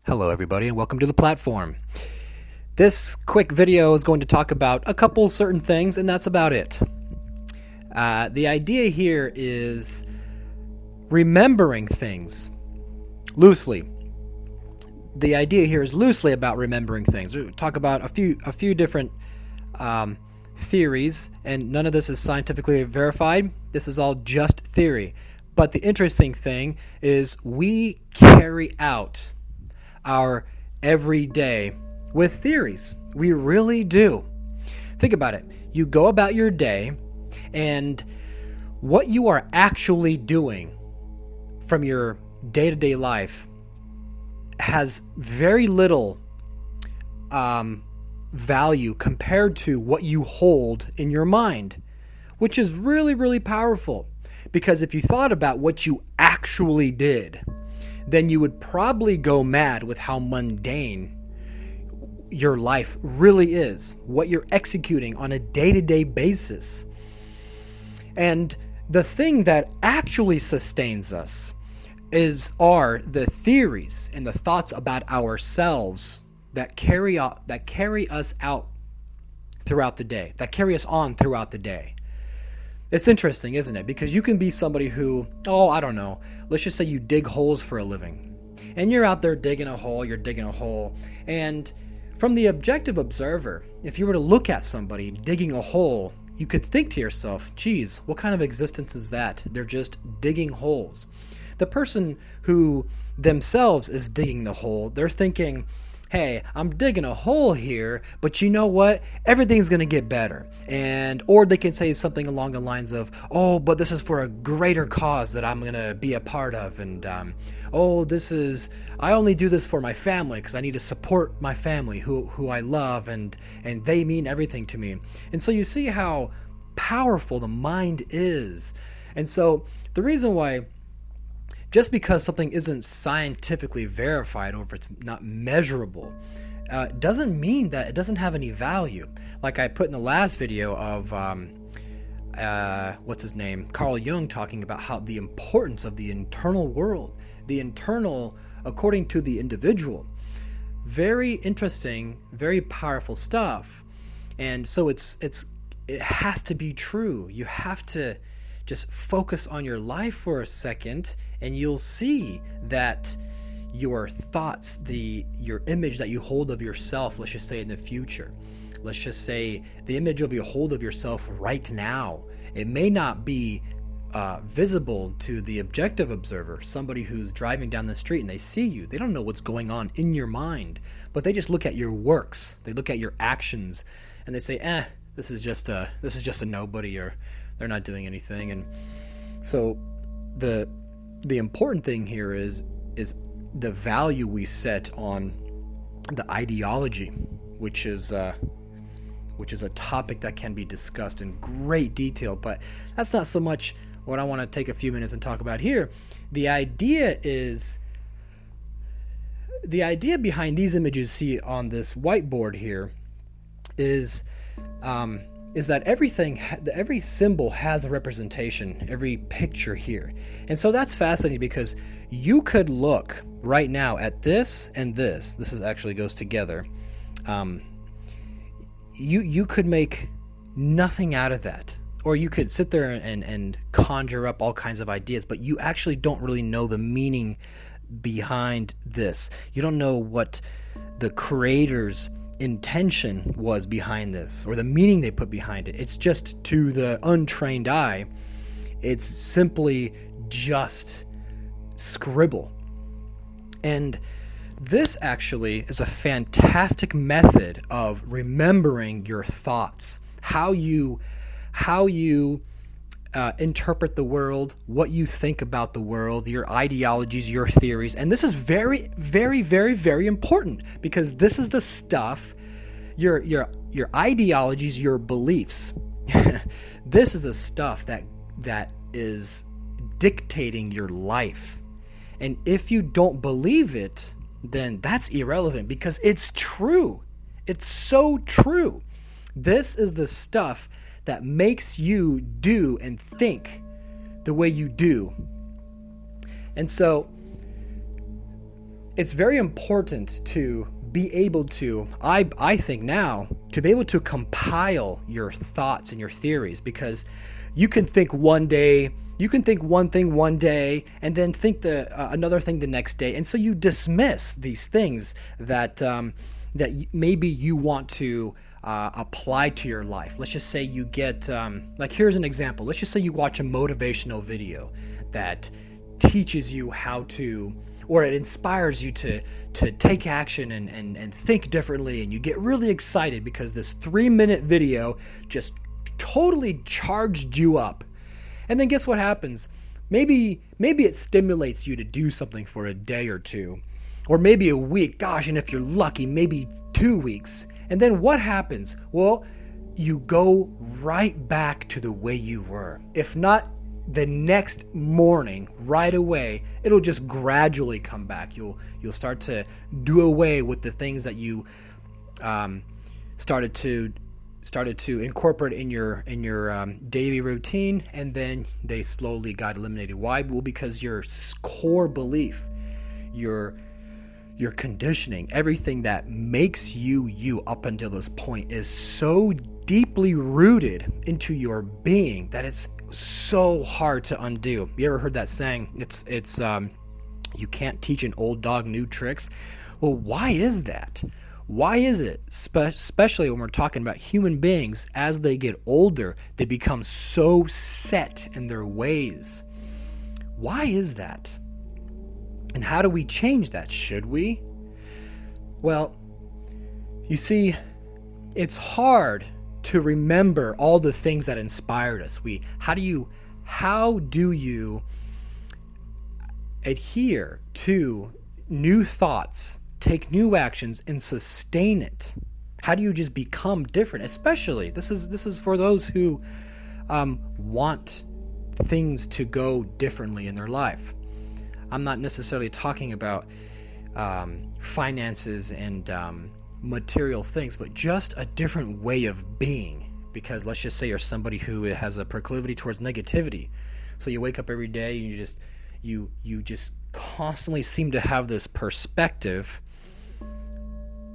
Hello everybody and welcome to the platform. This quick video is going to talk about a couple certain things and that's about it. The idea here is remembering things loosely. The idea here is loosely about remembering things. We'll talk about a few different theories, and none of this is scientifically verified. This is all just theory. But the interesting thing is we carry out our everyday with theories. We really do. Think about it. You go about your day, and what you are actually doing from your day-to-day life has very little value compared to what you hold in your mind, which is really, really powerful. Because if you thought about what you actually did, then you would probably go mad with how mundane your life really is, what you're executing on a day-to-day basis. And the thing that actually sustains us are the theories and the thoughts about ourselves that carry us out throughout the day, that carry us on throughout the day. It's interesting, isn't it? Because you can be somebody who, I don't know, let's just say you dig holes for a living. And you're out there digging a hole, and from the objective observer, if you were to look at somebody digging a hole, you could think to yourself, geez, what kind of existence is that? They're just digging holes. The person who themselves is digging the hole, they're thinking, hey, I'm digging a hole here, but you know what? Everything's going to get better. Or they can say something along the lines of, but this is for a greater cause that I'm going to be a part of. And, I only do this for my family because I need to support my family who I love and they mean everything to me. And so you see how powerful the mind is. And so the reason why, just because something isn't scientifically verified or if it's not measurable, doesn't mean that it doesn't have any value. Like I put in the last video of, Carl Jung, talking about how the importance of the internal world, the internal, according to the individual. Very interesting, very powerful stuff. And so it has to be true. You have to just focus on your life for a second, and you'll see that your thoughts, your image that you hold of yourself, let's just say in the future, let's just say the image of you hold of yourself right now, it may not be visible to the objective observer, somebody who's driving down the street and they see you. They don't know what's going on in your mind, but they just look at your works, they look at your actions, and they say, this is just a nobody, or they're not doing anything. And so the important thing here is the value we set on the ideology, which is a topic that can be discussed in great detail, but that's not so much what I want to take a few minutes and talk about here. The idea behind these images you see on this whiteboard here is that every symbol has a representation, every picture here. And so that's fascinating because you could look right now at this and this. This is actually goes together. You could make nothing out of that. Or you could sit there and conjure up all kinds of ideas, but you actually don't really know the meaning behind this. You don't know what the creator's intention was behind this, or the meaning they put behind it. It's just, to the untrained eye, it's simply just scribble. And this actually is a fantastic method of remembering your thoughts, how you interpret the world, what you think about the world, your ideologies, your theories. And this is very, very, very, very important, because this is the stuff, your ideologies, your beliefs. This is the stuff that is dictating your life. And if you don't believe it, then that's irrelevant, because it's true. It's so true. This is the stuff that makes you do and think the way you do. And so it's very important to be able to, I think now, to be able to compile your thoughts and your theories, because you can think one thing one day and then think another thing the next day, and so you dismiss these things that that maybe you want to apply to your life. Let's just say you get like, here's an example. Let's just say you watch a motivational video that teaches you how to, or it inspires you to take action and think differently, and you get really excited because this 3-minute video just totally charged you up. And then guess what happens? Maybe it stimulates you to do something for a day or two, or maybe a week, gosh, and if you're lucky, maybe 2 weeks. And then what happens? Well, you go right back to the way you were. If not the next morning, right away, it'll just gradually come back. You'll start to do away with the things that you started to incorporate in your daily routine, and then they slowly got eliminated. Why? Well, because your core belief, your conditioning, everything that makes you up until this point is so deeply rooted into your being that it's so hard to undo. You ever heard that saying? It's you can't teach an old dog new tricks. Well, why is that? Why is it, especially when we're talking about human beings, as they get older, they become so set in their ways? Why is that? And how do we change that? Should we? Well, you see, it's hard to remember all the things that inspired us. How do you adhere to new thoughts, take new actions, and sustain it? How do you just become different? Especially, this is for those who want things to go differently in their life. I'm not necessarily talking about finances and material things, but just a different way of being. Because let's just say you're somebody who has a proclivity towards negativity. So you wake up every day and you just constantly seem to have this perspective.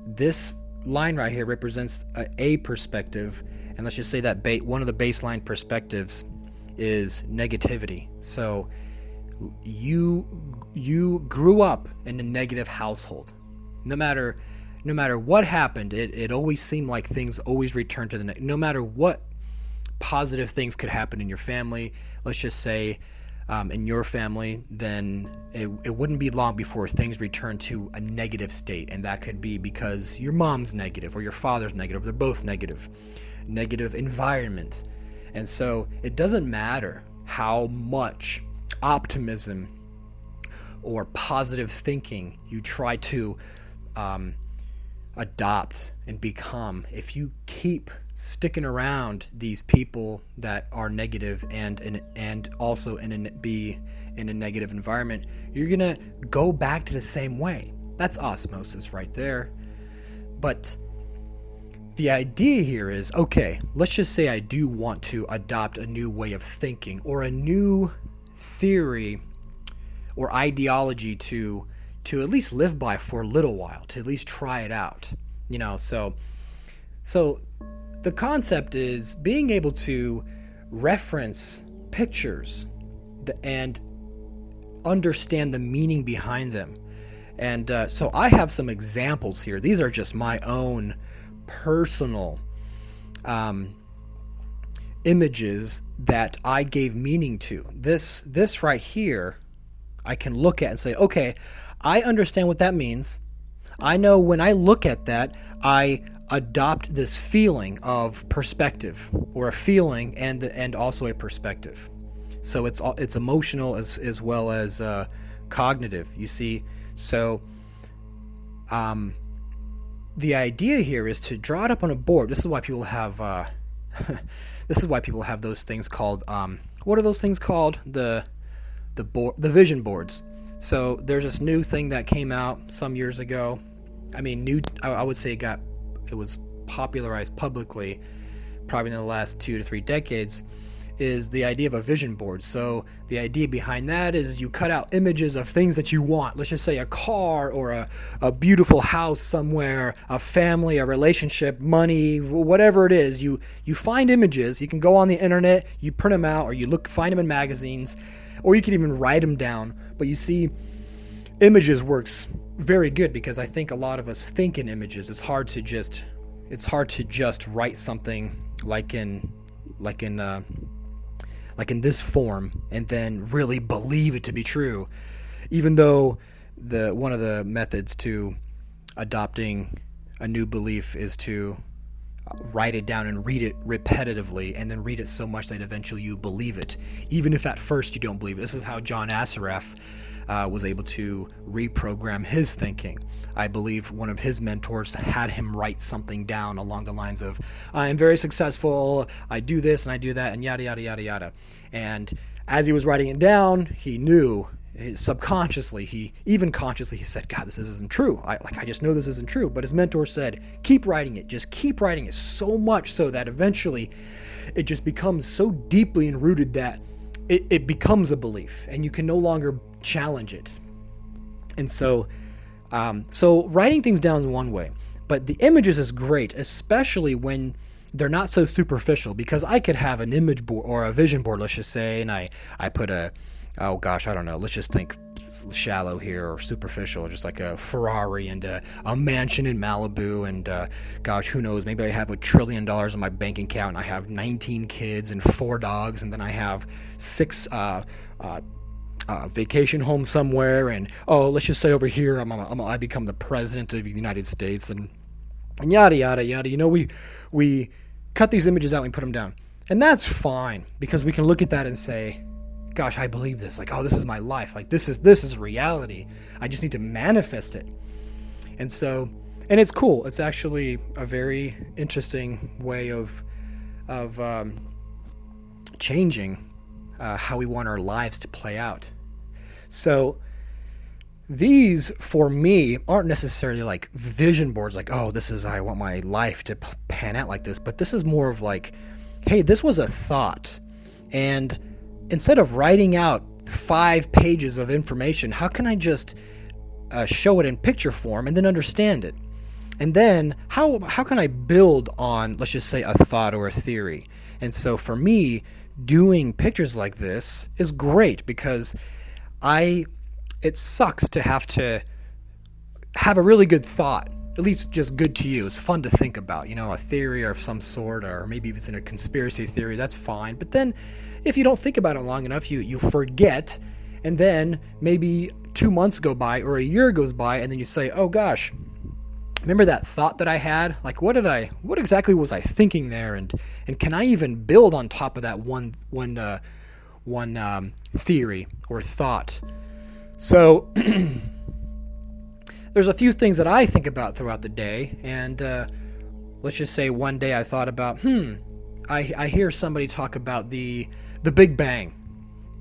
This line right here represents a perspective, and let's just say that one of the baseline perspectives is negativity. So you grew up in a negative household. No matter what happened, it always seemed like things always returned to the negative. No matter what positive things could happen in your family, let's just say in your family, then it wouldn't be long before things return to a negative state. And that could be because your mom's negative or your father's negative. They're both negative. Negative environment. And so it doesn't matter how much optimism or positive thinking you try to adopt and become, if you keep sticking around these people that are negative and also be in a negative environment, you're gonna go back to the same way. That's osmosis right there. But the idea here is, okay, let's just say I do want to adopt a new way of thinking or a new theory or ideology to at least live by for a little while, to at least try it out. So the concept is being able to reference pictures and understand the meaning behind them. And so I have some examples here. These are just my own personal images that I gave meaning to. This right here, I can look at and say, okay, I understand what that means. I know when I look at that, I adopt this feeling of perspective, or a feeling and also a perspective. So it's emotional as well as cognitive. You see, so the idea here is to draw it up on a board. This is why people have those things called what are those things called? The vision boards. So there's this new thing that came out some years ago. I mean, I would say it was popularized publicly probably in the last 2 to 3 decades. is the idea of a vision board. So the idea behind that is you cut out images of things that you want. Let's just say a car or a beautiful house somewhere, a family, a relationship, money, whatever it is. You find images. You can go on the internet, you print them out, or you find them in magazines, or you can even write them down. But you see, images works very good because I think a lot of us think in images. It's hard to just write something like in this form and then really believe it to be true, even though one of the methods to adopting a new belief is to write it down and read it repetitively, and then read it so much that eventually you believe it, even if at first you don't believe it. This is how John Assaraf was able to reprogram his thinking. I believe one of his mentors had him write something down along the lines of, I am very successful, I do this and I do that, and yada, yada, yada, yada. And as he was writing it down, he knew subconsciously, even consciously, he said, God, this isn't true. I just know this isn't true. But his mentor said, keep writing it. Just keep writing it, so much so that eventually it just becomes so deeply enrooted that it becomes a belief and you can no longer challenge it. And so writing things down is one way, but the images is great, especially when they're not so superficial, because I could have an image board or a vision board, let's just say, and I put let's just think shallow here or superficial, just like a Ferrari and a mansion in Malibu, and who knows, maybe I have $1 trillion in my bank account and I have 19 kids and 4 dogs, and then I have 6 vacation home somewhere, and let's just say over here I become the president of the United States, and yada yada yada. We cut these images out and put them down, and that's fine because we can look at that and say, gosh, I believe this. Like, this is my life. Like, this is reality. I just need to manifest it. And it's cool. It's actually a very interesting way of changing how we want our lives to play out. So these, for me, aren't necessarily like vision boards, like, I want my life to pan out like this. But this is more of like, hey, this was a thought. And instead of writing out 5 pages of information, how can I just show it in picture form and then understand it? And then how can I build on, let's just say, a thought or a theory? And so for me, doing pictures like this is great because it sucks to have a really good thought, at least just good to you. It's fun to think about, a theory of some sort, or maybe if it's in a conspiracy theory, that's fine. But then if you don't think about it long enough, you forget, and then maybe 2 months go by or a year goes by, and then you say, oh gosh, remember that thought that I had? Like, what exactly was I thinking there? And can I even build on top of that one theory or thought? So there's a few things that I think about throughout the day, and let's just say one day I thought about, I hear somebody talk about the Big Bang.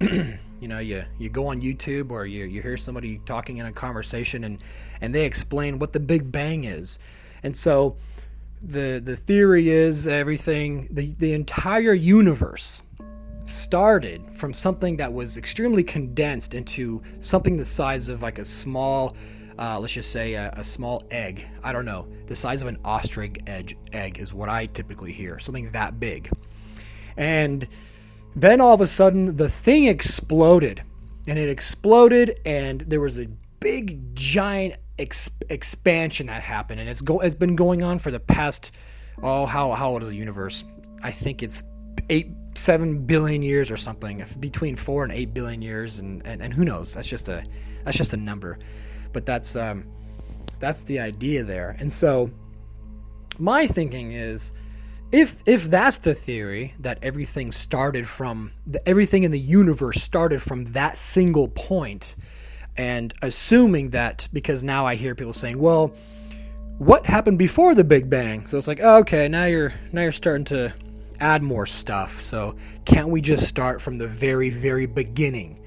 You go on YouTube or you hear somebody talking in a conversation and they explain what the Big Bang is. And so the theory is everything, the entire universe started from something that was extremely condensed into something the size of like a small, let's just say a small egg. I don't know. The size of an ostrich egg is what I typically hear. Something that big. And then all of a sudden the thing exploded. And it exploded, and there was a big, giant expansion that happened. And it's been going on for the past, how old is the universe? I think it's 7 billion years or something, between 4 and 8 billion years, and who knows? That's just a number, but that's the idea there. And so my thinking is, if that's the theory, that everything in the universe started from that single point, and assuming that, because now I hear people saying, well, what happened before the Big Bang? So it's like, okay, now you're starting to add more stuff. So can't we just start from the very, very beginning,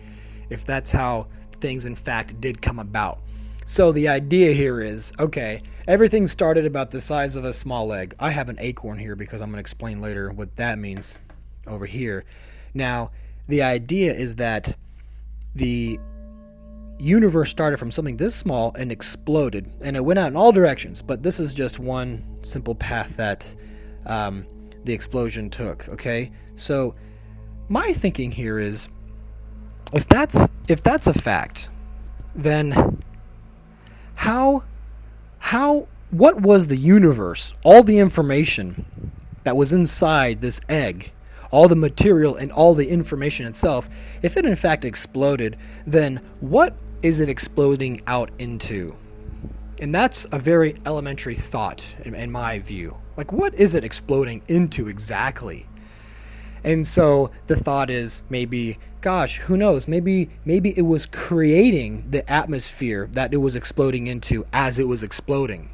if that's how things in fact did come about? So the idea here is, okay, everything started about the size of a small egg. I have an acorn here because I'm going to explain later what that means over here. Now, the idea is that the universe started from something this small and exploded, and it went out in all directions, but this is just one simple path that the explosion took, okay? So my thinking here is, if that's a fact, then what was the universe, all the information that was inside this egg, all the material and all the information itself, if it in fact exploded, then what is it exploding out into? And that's a very elementary thought in my view. Like, what is it exploding into exactly? And so the thought is, maybe, gosh, who knows? Maybe it was creating the atmosphere that it was exploding into as it was exploding.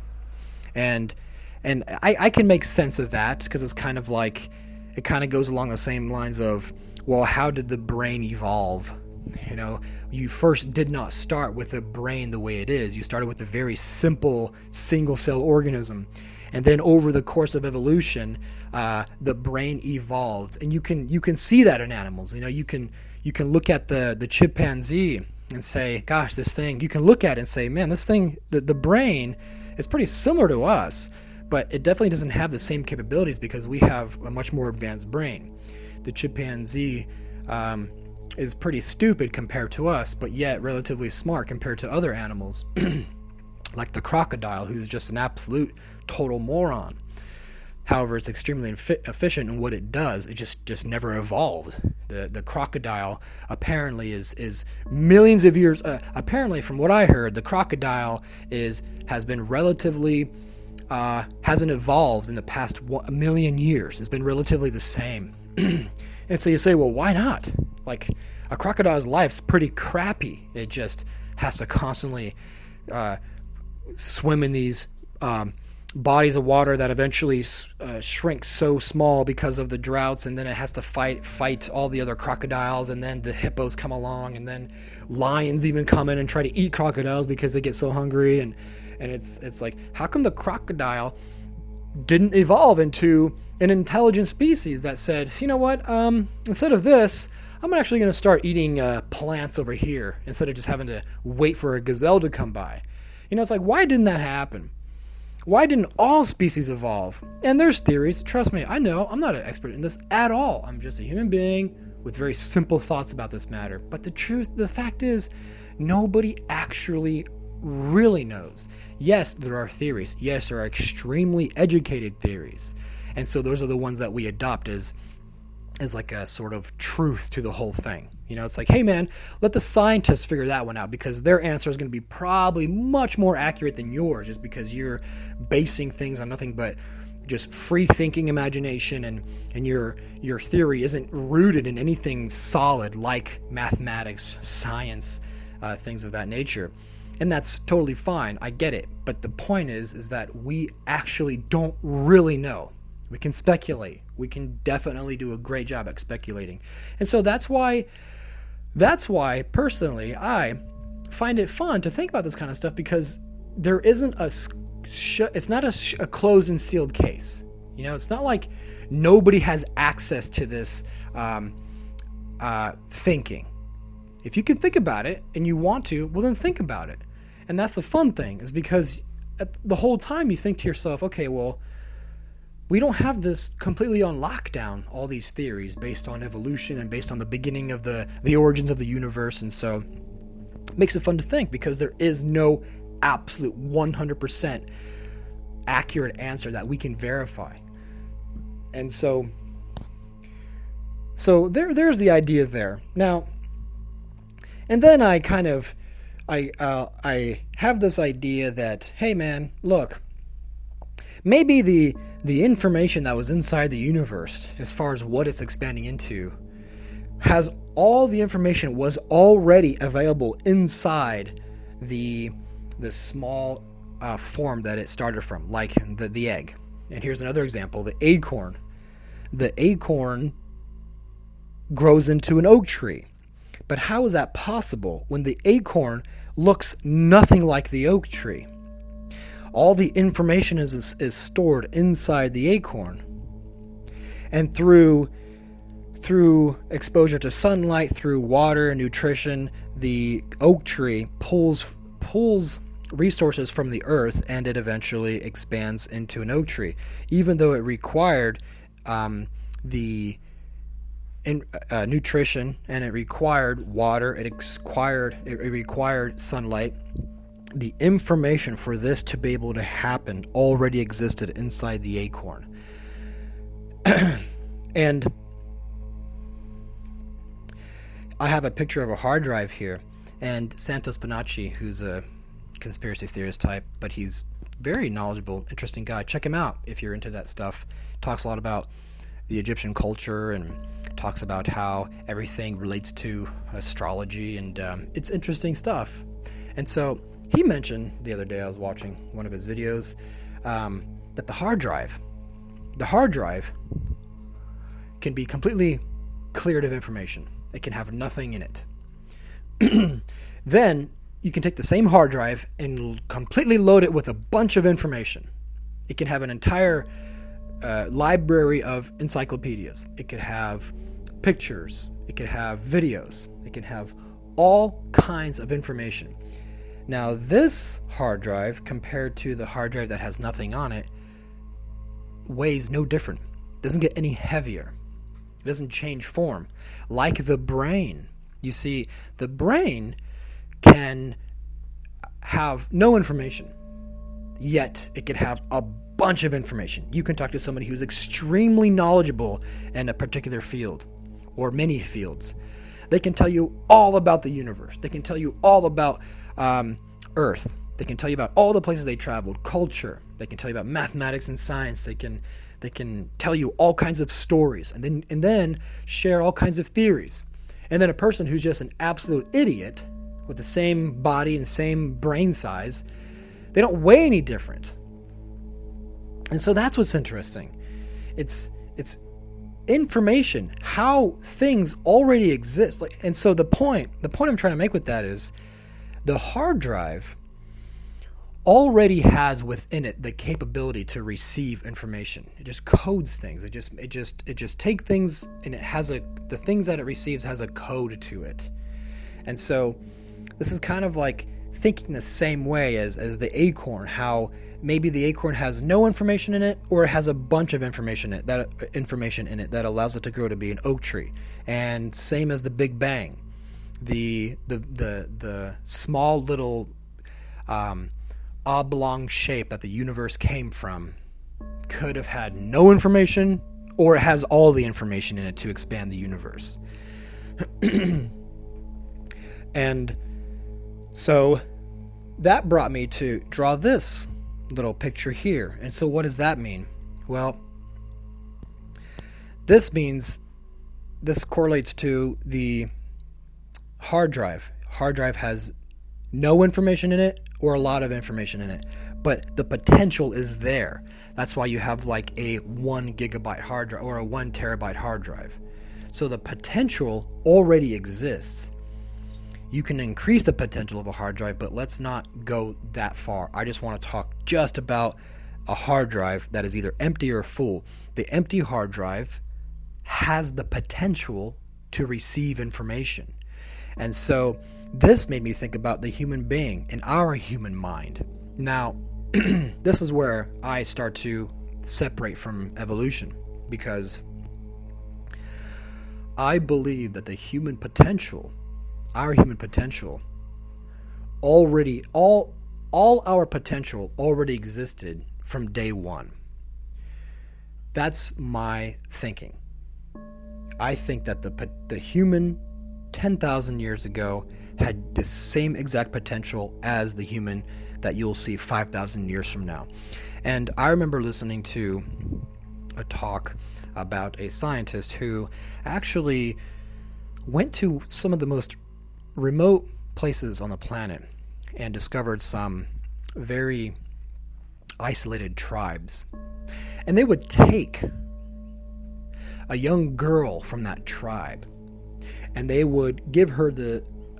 And I can make sense of that, because it's kind of like, it kind of goes along the same lines of, well, how did the brain evolve? You know, you first did not start with the brain the way it is. You started with a very simple single-cell organism. And then over the course of evolution, the brain evolved. And you can see that in animals. You know, you can look at the chimpanzee and say, gosh, this thing, you can look at it and say, man, this thing, the brain is pretty similar to us, but it definitely doesn't have the same capabilities because we have a much more advanced brain. The chimpanzee is pretty stupid compared to us, but yet relatively smart compared to other animals, like the crocodile, who's just an absolute total moron. However, it's extremely efficient in what it does. It just never evolved. The crocodile apparently is millions of years. Apparently, from what I heard, the crocodile has been relatively hasn't evolved in the past 1 million years. It's been relatively the same. And so you say, well, why not? Like, a crocodile's life's pretty crappy. It just has to constantly swim in these bodies of water that eventually shrink so small because of the droughts, and then it has to fight all the other crocodiles, and then the hippos come along, and then lions even come in and try to eat crocodiles because they get so hungry, and it's like, how come the crocodile didn't evolve into an intelligent species that said, you know what, instead of this, I'm actually going to start eating plants over here instead of just having to wait for a gazelle to come by. You know, it's like, why didn't that happen? Why didn't all species evolve? And there's theories. Trust me, I know. I'm not an expert in this at all. I'm just a human being with very simple thoughts about this matter. But the fact is, nobody actually really knows. Yes, there are theories. Yes, there are extremely educated theories. And so those are the ones that we adopt as like a sort of truth to the whole thing. You know, it's like, hey man, let the scientists figure that one out, because their answer is going to be probably much more accurate than yours, just because you're basing things on nothing but just free thinking imagination, and your theory isn't rooted in anything solid like mathematics, science, things of that nature. And that's totally fine. I get it. But the point is that we actually don't really know. We can speculate. We can definitely do a great job at speculating. And so that's why personally I find it fun to think about this kind of stuff, because there isn't it's not a closed and sealed case. You know, it's not like nobody has access to this thinking. If you can think about it and you want to, well, then think about it. And that's the fun thing, is because the whole time you think to yourself, okay, well, we don't have this completely on lockdown, all these theories based on evolution and based on the beginning of the origins of the universe. And so it makes it fun to think, because there is no absolute 100% accurate answer that we can verify. And so there's the idea there. Now, and then I kind of I have this idea that, hey man, look, maybe the information that was inside the universe, as far as what it's expanding into, has all the information was already available inside the small form that it started from, like the egg. And here's another example: the acorn. The acorn grows into an oak tree. But how is that possible when the acorn looks nothing like the oak tree? All the information is stored inside the acorn. And through through exposure to sunlight, through water, nutrition, the oak tree pulls resources from the earth, and it eventually expands into an oak tree. Even though it required the nutrition, and it required water, it required sunlight, the information for this to be able to happen already existed inside the acorn. And I have a picture of a hard drive here, and Santos Bonacci, who's a conspiracy theorist type, but he's very knowledgeable, interesting guy. Check him out if you're into that stuff. Talks a lot about the Egyptian culture and talks about how everything relates to astrology, and it's interesting stuff. And so he mentioned the other day, I was watching one of his videos, that the hard drive can be completely cleared of information. It can have nothing in it. Then you can take the same hard drive and completely load it with a bunch of information. It can have an entire library of encyclopedias. It could have pictures. It could have videos. It can have all kinds of information. Now, this hard drive, compared to the hard drive that has nothing on it, weighs no different. It doesn't get any heavier. It doesn't change form. Like the brain. You see, the brain can have no information, yet it can have a bunch of information. You can talk to somebody who's extremely knowledgeable in a particular field, or many fields. They can tell you all about the universe. They can tell you all about Earth. They can tell you about all the places they traveled, culture. They can tell you about mathematics and science. They can tell you all kinds of stories, and then share all kinds of theories. And then a person who's just an absolute idiot with the same body and same brain size, they don't weigh any different. And so that's what's interesting. It's information, how things already exist. And so the point I'm trying to make with that is the hard drive already has within it the capability to receive information. It just codes things. It just takes things, and the things that it receives has a code to it. And so this is kind of like thinking the same way as the acorn, how maybe the acorn has no information in it, or it has a bunch of information in it that allows it to grow to be an oak tree. And same as the Big Bang, the small little oblong shape that the universe came from could have had no information, or it has all the information in it to expand the universe. And so that brought me to draw this little picture here. And so what does that mean? Well, this correlates to the hard drive. Hard drive has no information in it or a lot of information in it, but the potential is there. That's why you have like a 1 gigabyte hard drive or a 1 terabyte hard drive. So the potential already exists. You can increase the potential of a hard drive, but let's not go that far. I just want to talk just about a hard drive that is either empty or full. The empty hard drive has the potential to receive information. And so this made me think about the human being and our human mind. Now, this is where I start to separate from evolution, because I believe that the human potential, our human potential, already, all our potential already existed from day one. That's my thinking. I think that the human 10,000 years ago had the same exact potential as the human that you'll see 5,000 years from now. And I remember listening to a talk about a scientist who actually went to some of the most remote places on the planet and discovered some very isolated tribes. And they would take a young girl from that tribe, and they would give her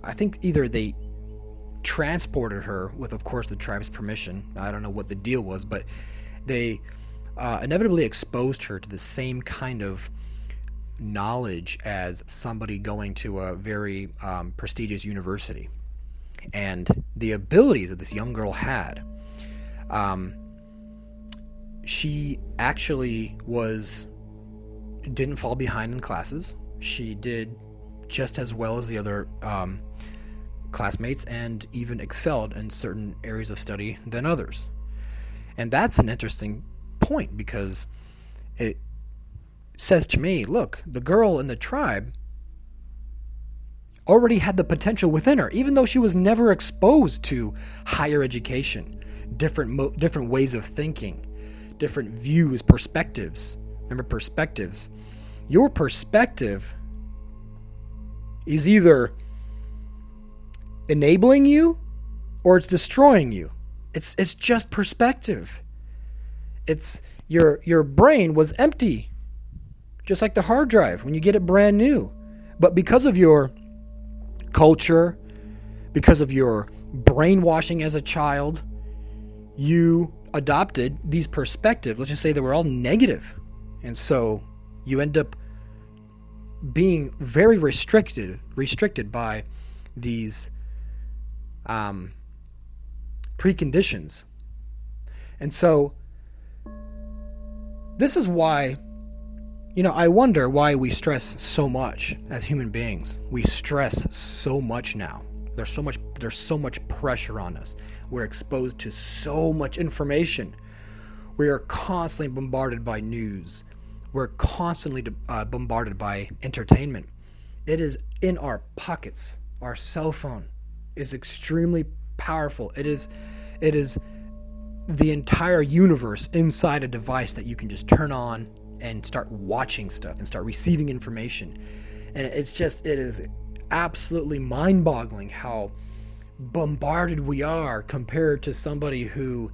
I think either they transported her with, of course, the tribe's permission. I don't know what the deal was, but they inevitably exposed her to the same kind of knowledge as somebody going to a very prestigious university. And the abilities that this young girl had, she actually didn't fall behind in classes. She did just as well as the other classmates, and even excelled in certain areas of study than others. And that's an interesting point, because it says to me, look, the girl in the tribe already had the potential within her, even though she was never exposed to higher education, different ways of thinking, different views, perspectives. Remember, perspectives. Your perspective is either enabling you or it's destroying you. It's just perspective. It's your brain was empty, just like the hard drive when you get it brand new. But because of your culture, because of your brainwashing as a child, you adopted these perspectives. Let's just say they were all negative. And so you end up being very restricted by these preconditions. And so this is why, I wonder why we stress so much as human beings. We stress so much now. There's so much pressure on us. We're exposed to so much information. We are constantly bombarded by news. We're constantly bombarded by entertainment. It is in our pockets. Our cell phone is extremely powerful. It is the entire universe inside a device that you can just turn on and start watching stuff and start receiving information. And it is absolutely mind-boggling how bombarded we are compared to somebody who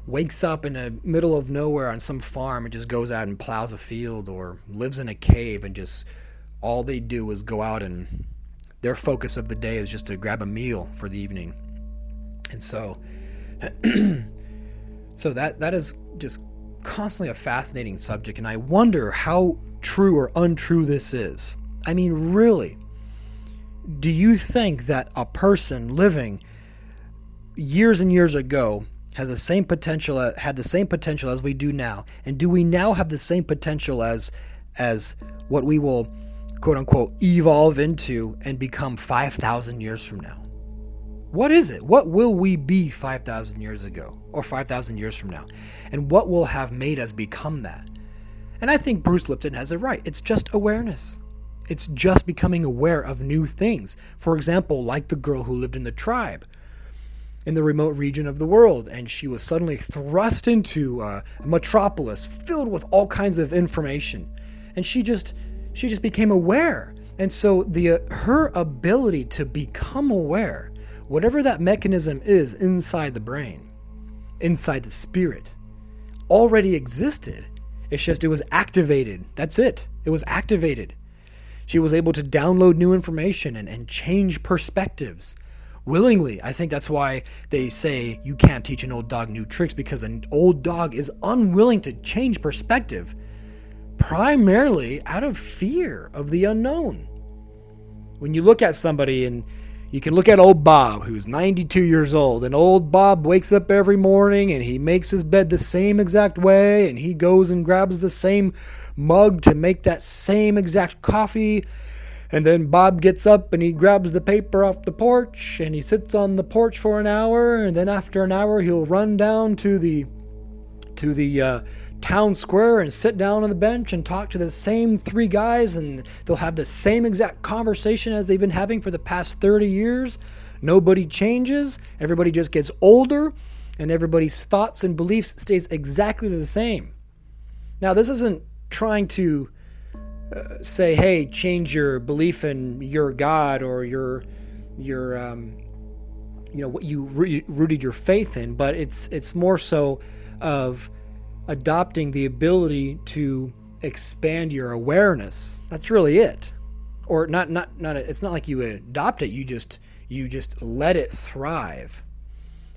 wakes up in the middle of nowhere on some farm and just goes out and plows a field, or lives in a cave and just all they do is go out, and their focus of the day is just to grab a meal for the evening. And so that is just constantly a fascinating subject, and I wonder how true or untrue this is. I mean, really, do you think that a person living years and years ago had the same potential as we do now? And do we now have the same potential as what we will, quote unquote, evolve into and become 5,000 years from now? What is it? What will we be 5,000 years ago or 5,000 years from now? And what will have made us become that? And I think Bruce Lipton has it right. It's just awareness. It's just becoming aware of new things. For example, like the girl who lived in the tribe in the remote region of the world, and she was suddenly thrust into a metropolis filled with all kinds of information, and she just became aware. And so her ability to become aware, whatever that mechanism is inside the brain, inside the spirit, already existed. It's just it was activated. That's it. It was activated. She was able to download new information and change perspectives willingly. I think that's why they say you can't teach an old dog new tricks, because an old dog is unwilling to change perspective, primarily out of fear of the unknown. When you look at somebody, and you can look at old Bob, who's 92 years old, and old Bob wakes up every morning and he makes his bed the same exact way, and he goes and grabs the same mug to make that same exact coffee. And then Bob gets up and he grabs the paper off the porch and he sits on the porch for an hour, and then after an hour he'll run down to the town square and sit down on the bench and talk to the same three guys, and they'll have the same exact conversation as they've been having for the past 30 years. Nobody changes. Everybody just gets older, and everybody's thoughts and beliefs stays exactly the same. Now, this isn't trying to say, hey, change your belief in your God or your what you rooted your faith in, but it's more so of adopting the ability to expand your awareness. That's really it. Or not it's not like you adopt it, you just let it thrive.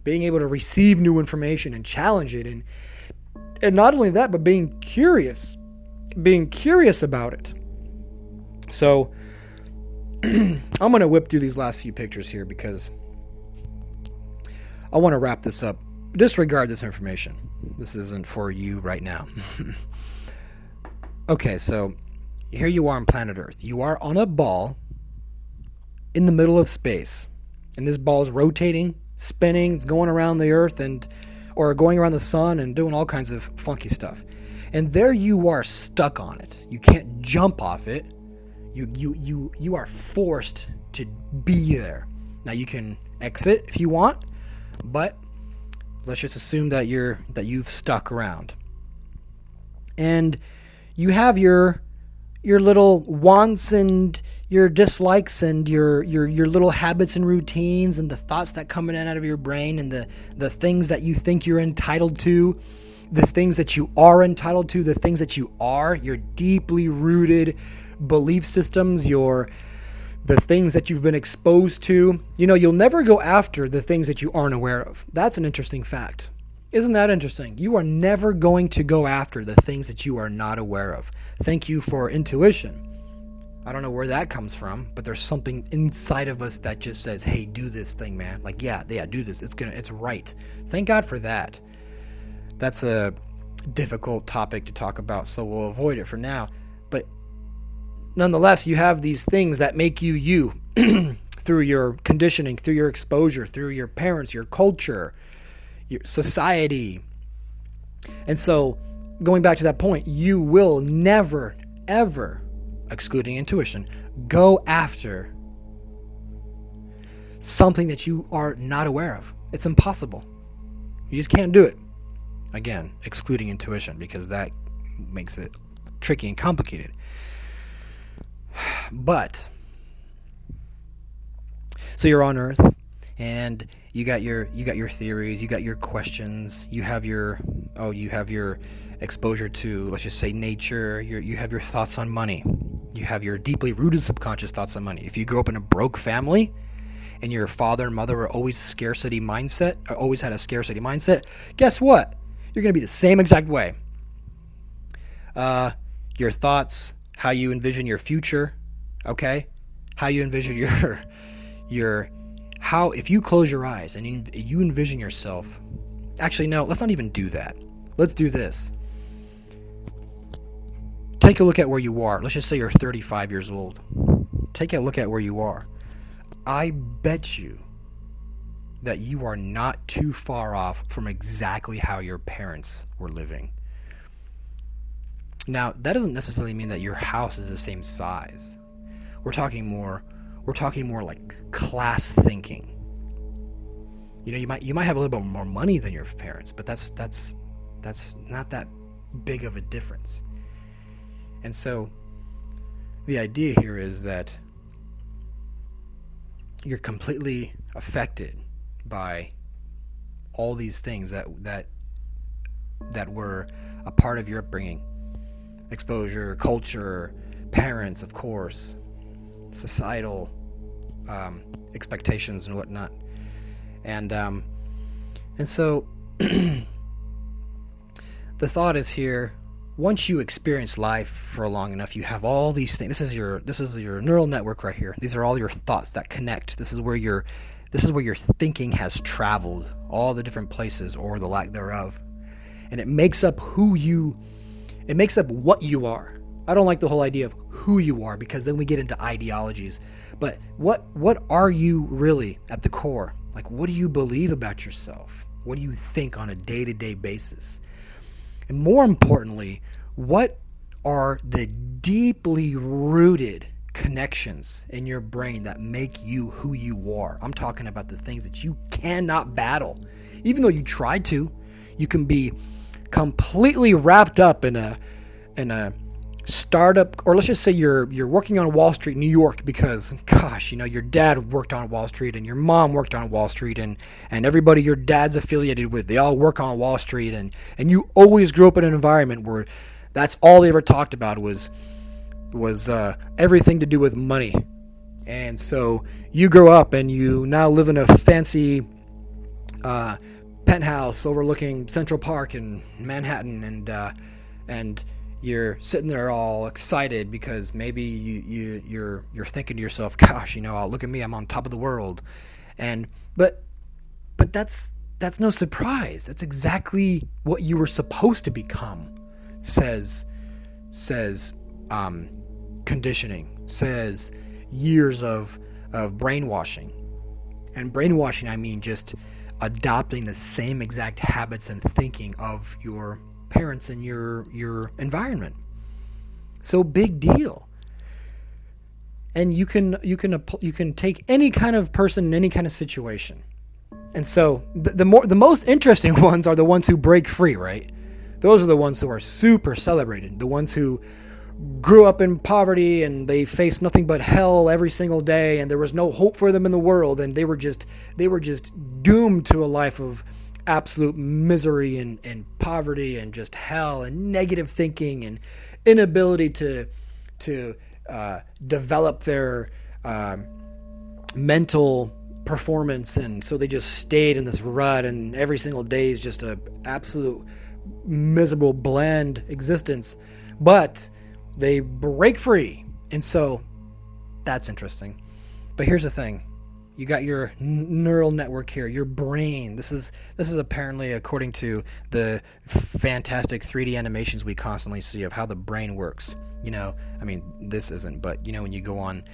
Being able to receive new information and challenge it, and not only that, but being curious about it. So I'm going to whip through these last few pictures here because I want to wrap this up. Disregard this information. This isn't for you right now. Okay, so here you are on planet Earth. You are on a ball in the middle of space. And this ball is rotating, spinning, it's going around the Earth or going around the sun and doing all kinds of funky stuff. And there you are stuck on it. You can't jump off it. You are forced to be there. Now you can exit if you want, but let's just assume that you've stuck around. And you have your little wants and your dislikes and your little habits and routines and the thoughts that come in and out of your brain and the things that you think you're entitled to, the things that you are entitled to, the things that you are, your deeply rooted belief systems, the things that you've been exposed to. You'll never go after the things that you aren't aware of. That's an interesting fact. Isn't that interesting? You are never going to go after the things that you are not aware of. Thank you for intuition. I don't know where that comes from, but there's something inside of us that just says, hey, do this thing, man. Like, yeah, do this. It's right. Thank God for that. That's a difficult topic to talk about, so we'll avoid it for now. But nonetheless, you have these things that make you through your conditioning, through your exposure, through your parents, your culture, your society. And so, going back to that point, you will never, ever, excluding intuition, go after something that you are not aware of. It's impossible. You just can't do it. Again, excluding intuition, because that makes it tricky and complicated. But so you're on Earth, and you got your theories, you got your questions, you have your exposure to, let's just say, nature. You have your thoughts on money. You have your deeply rooted subconscious thoughts on money. If you grew up in a broke family and your father and mother were always had a scarcity mindset, guess what? You're going to be the same exact way. Your thoughts, how you envision your future, okay? How you envision if you close your eyes and you envision yourself. Actually, no, let's not even do that. Let's do this. Take a look at where you are. Let's just say you're 35 years old. Take a look at where you are. I bet you that you are not too far off from exactly how your parents were living. Now, that doesn't necessarily mean that your house is the same size. We're talking more like class thinking. You might have a little bit more money than your parents, but that's not that big of a difference. And so the idea here is that you're completely affected by all these things that were a part of your upbringing. Exposure, culture, parents, of course, societal expectations and whatnot. And so the thought is here, once you experience life for long enough, you have all these things. This is your neural network right here. These are all your thoughts that connect. This is where your thinking has traveled, all the different places or the lack thereof. And it makes up what you are. I don't like the whole idea of who you are, because then we get into ideologies. But what are you really at the core? Like, what do you believe about yourself? What do you think on a day-to-day basis? And more importantly, what are the deeply rooted connections in your brain that make you who you are? I'm talking about the things that you cannot battle. Even though you try to, you can be completely wrapped up in a startup, or let's just say you're working on Wall Street, New York, because gosh, your dad worked on Wall Street and your mom worked on Wall Street, and everybody your dad's affiliated with, they all work on Wall Street, and you always grew up in an environment where that's all they ever talked about was everything to do with money. And so you grow up and you now live in a fancy penthouse overlooking Central Park in Manhattan, and you're sitting there all excited because maybe you're thinking to yourself, gosh, look at me, I'm on top of the world. And but that's no surprise. That's exactly what you were supposed to become, says conditioning, says years of brainwashing. And brainwashing, I mean just adopting the same exact habits and thinking of your parents and your environment. So big deal. And you can take any kind of person in any kind of situation. And so the most interesting ones are the ones who break free, right? Those are the ones who are super celebrated. The ones who grew up in poverty and they faced nothing but hell every single day, and there was no hope for them in the world, and they were just doomed to a life of absolute misery and poverty and just hell and negative thinking and inability to develop their mental performance. And so they just stayed in this rut, and every single day is just a absolute miserable, bland existence. But they break free. And so that's interesting. But here's the thing. You got your neural network here, your brain. This is apparently, according to the fantastic 3D animations we constantly see of how the brain works. This isn't, but when you go on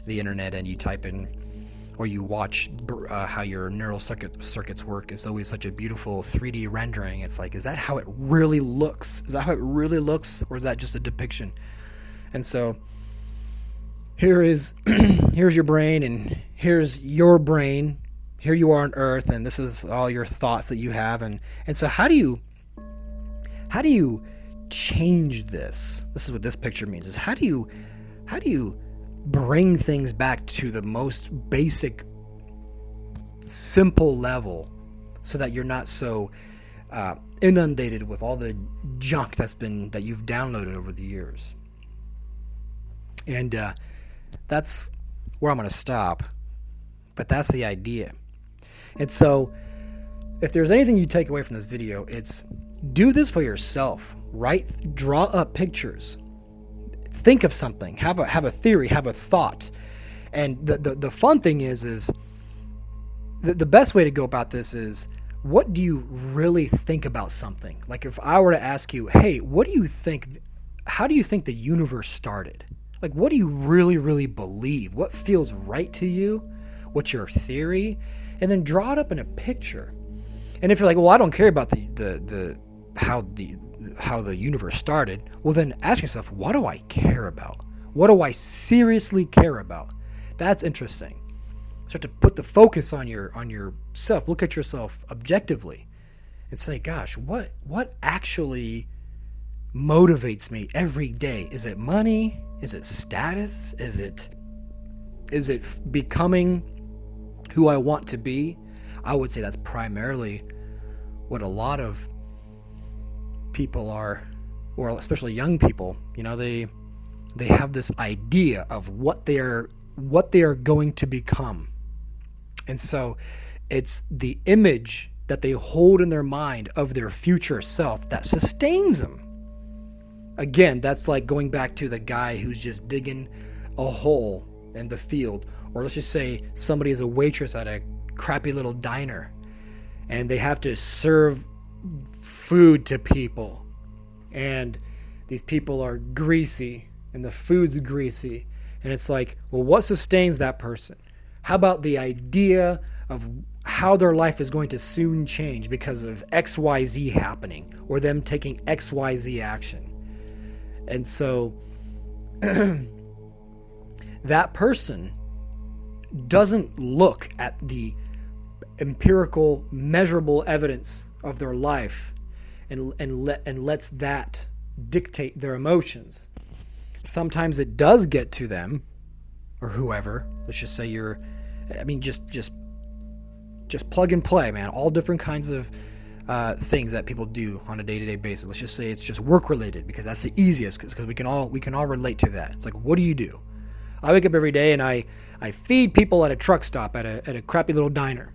the internet and you type in, or you watch how your neural circuits work, it's always such a beautiful 3D rendering. It's like, is that how it really looks? Is that how it really looks? Or is that just a depiction? And so here's your brain, and here's your brain. Here you are on Earth, and this is all your thoughts that you have. And so how do you change this? This is what this picture means, is how do you bring things back to the most basic, simple level, so that you're not so inundated with all the junk that you've downloaded over the years. And that's where I'm going to stop. But that's the idea. And so if there's anything you take away from this video, it's do this for yourself. Draw up pictures. Think of something. Have a theory. Have a thought. And the fun thing is the best way to go about this is, what do you really think about something? Like if I were to ask you, hey, what do you think? How do you think the universe started? Like, what do you really, really believe? What feels right to you? What's your theory? And then draw it up in a picture. And if you're like, well, I don't care about how the universe started, well, then ask yourself, what do I care about? What do I seriously care about? That's interesting. Start to put the focus on yourself. Look at yourself objectively and say, gosh, what actually motivates me every day? Is it money? Is it status? Is it becoming who I want to be? I would say that's primarily what a lot of people are, or especially young people. They have this idea of what they are going to become. And so it's the image that they hold in their mind of their future self that sustains them. Again, that's like going back to the guy who's just digging a hole in the field. Or let's just say somebody is a waitress at a crappy little diner, and they have to serve food to people. And these people are greasy, and the food's greasy. And it's like, well, what sustains that person? How about the idea of how their life is going to soon change because of XYZ happening, or them taking XYZ action? And so that person doesn't look at the empirical, measurable evidence of their life and lets that dictate their emotions. Sometimes it does get to them, or whoever. Let's just say just plug and play, man. All different kinds of things that people do on a day-to-day basis. Let's just say it's just work-related, because that's the easiest, because we can all relate to that. It's like, what do you do? I wake up every day and I feed people at a truck stop at a crappy little diner.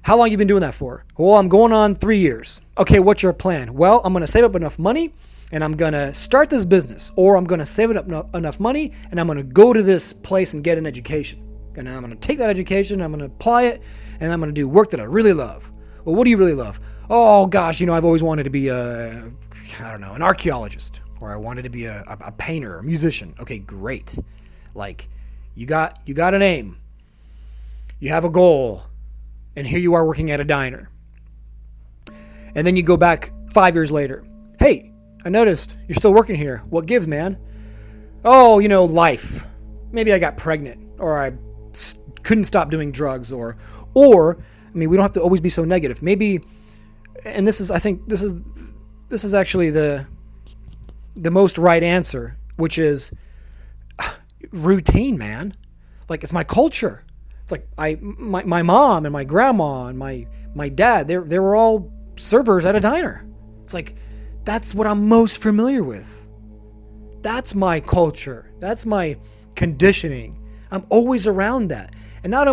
How long have you been doing that for? Well, I'm going on 3 years. Okay, what's your plan? Well, I'm going to save up enough money, and I'm going to start this business, or I'm going to save up enough money and I'm going to go to this place and get an education. And I'm going to take that education, I'm going to apply it, and I'm going to do work that I really love. Well, what do you really love? Oh gosh, I've always wanted to be an archaeologist, or I wanted to be a painter, a musician. Okay, great. Like, you got an aim. You have a goal, and here you are working at a diner. And then you go back 5 years later. Hey, I noticed you're still working here. What gives, man? Oh, life. Maybe I got pregnant, or I couldn't stop doing drugs, or we don't have to always be so negative. Maybe, and this is actually the most right answer, which is routine, man. Like, it's my culture. It's like my mom and my grandma and my dad, they were all servers at a diner. It's like, that's what I'm most familiar with. That's my culture. That's my conditioning. I'm always around that. And not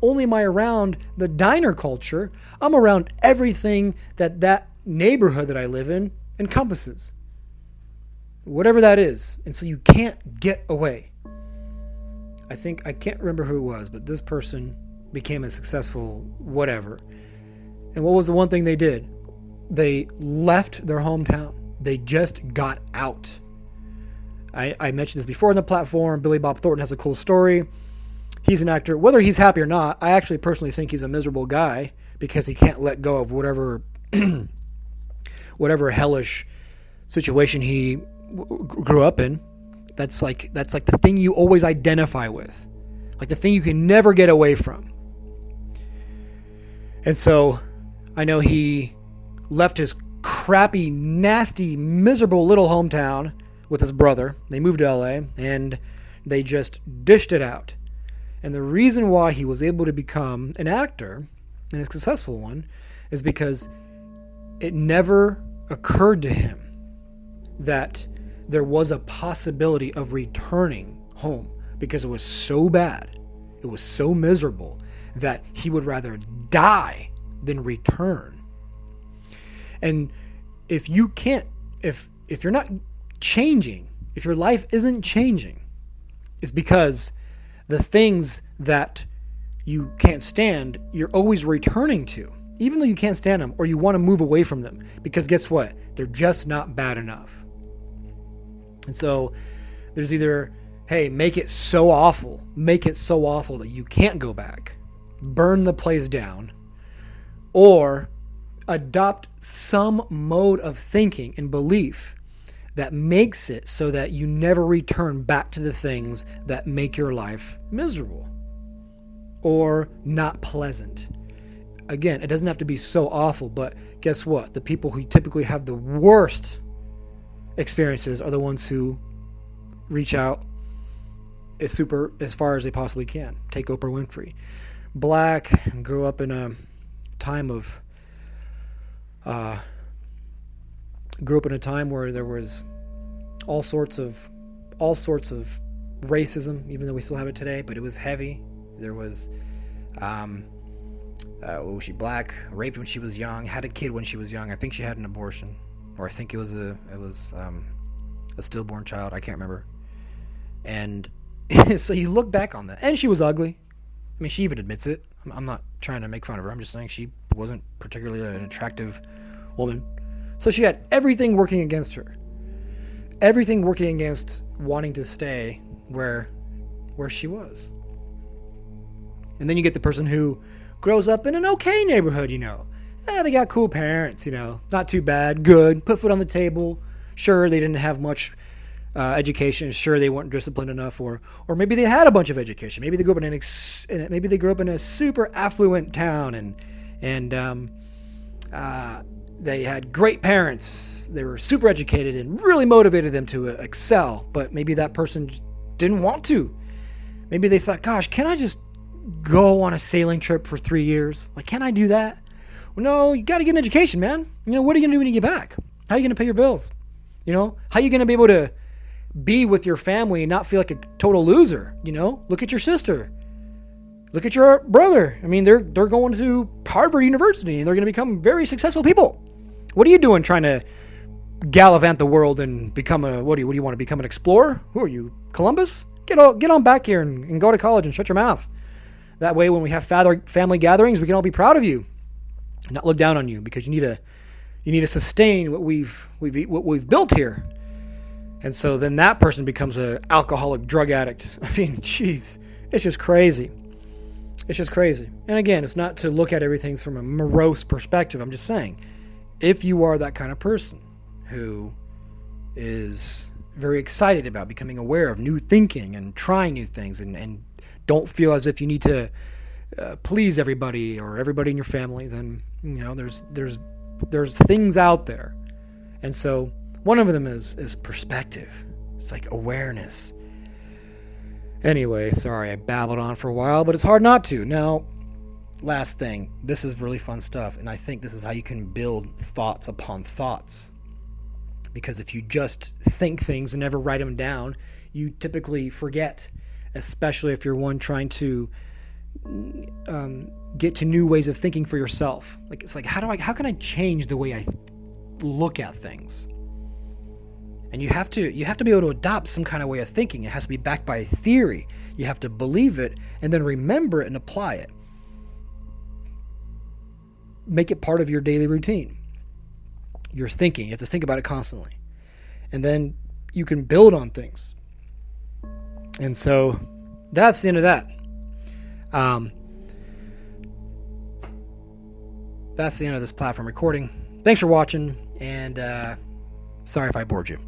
only am I around the diner culture, I'm around everything that neighborhood that I live in encompasses. Whatever that is. And so you can't get away. I can't remember who it was, but this person became a successful whatever. And what was the one thing they did? They left their hometown. They just got out. I mentioned this before on the platform. Billy Bob Thornton has a cool story. He's an actor. Whether he's happy or not, I actually personally think he's a miserable guy because he can't let go of whatever hellish situation he grew up in. That's like the thing you always identify with, like the thing you can never get away from. And so I know he left his crappy, nasty, miserable little hometown with his brother. They moved to LA and they just dished it out. And the reason why he was able to become an actor, and a successful one, is because it never occurred to him that there was a possibility of returning home, because it was so bad, it was so miserable, that he would rather die than return. And if you're not changing, if your life isn't changing, it's because the things that you can't stand, you're always returning to, even though you can't stand them or you want to move away from them, because guess what? They're just not bad enough. And so there's either, hey, make it so awful that you can't go back, burn the place down, or adopt some mode of thinking and belief that makes it so that you never return back to the things that make your life miserable or not pleasant. Again, it doesn't have to be so awful, but guess what? The people who typically have the worst experiences are the ones who reach out as far as they possibly can. Take Oprah Winfrey. Black, grew up in a time where there was all sorts of racism, even though we still have it today, but it was heavy. There was was she black, raped when she was young, had a kid when she was young. I think she had an abortion, or I think it was a stillborn child. I can't remember. And so you look back on that, and she was ugly. I mean, she even admits it. I'm not trying to make fun of her. I'm just saying she wasn't particularly an attractive woman. So she had everything working against her. Everything working against wanting to stay where she was. And then you get the person who grows up in an okay neighborhood, they got cool parents, not too bad, good, put food on the table. Sure, they didn't have much education. Sure, they weren't disciplined enough, or maybe they had a bunch of education. Maybe they grew up in a super affluent town, and they had great parents. They were super educated and really motivated them to excel. But maybe that person didn't want to. Maybe they thought, "Gosh, can I just go on a sailing trip for 3 years? Like, can I do that?" Well, no, you got to get an education, man. What are you going to do when you get back? How are you going to pay your bills? How are you going to be able to be with your family and not feel like a total loser? Look at your sister. Look at your brother. I mean, they're going to Harvard University and they're going to become very successful people. What are you doing trying to gallivant the world and become what do you want to become, an explorer? Who are you, Columbus? Get on back here and go to college and shut your mouth. That way, when we have family gatherings, we can all be proud of you, not look down on you, because you need to sustain what we've built here. And so then that person becomes an alcoholic drug addict. I mean, jeez, it's just crazy. It's just crazy. And again, it's not to look at everything from a morose perspective. I'm just saying, if you are that kind of person who is very excited about becoming aware of new thinking and trying new things, and don't feel as if you need to please everybody or everybody in your family, then there's things out there. And so one of them is perspective. It's like awareness. Anyway, sorry I babbled on for a while, but it's hard not to. Now, last thing, this is really fun stuff, and I think this is how you can build thoughts upon thoughts. Because if you just think things and never write them down, you typically forget, especially if you're one trying to get to new ways of thinking for yourself. Like, it's like, how can I change the way I look at things? And you have to be able to adopt some kind of way of thinking. It has to be backed by a theory. You have to believe it and then remember it and apply it. Make it part of your daily routine. Your thinking. You have to think about it constantly. And then you can build on things. And so that's the end of that. That's the end of this platform recording. Thanks for watching, and sorry if I bored you.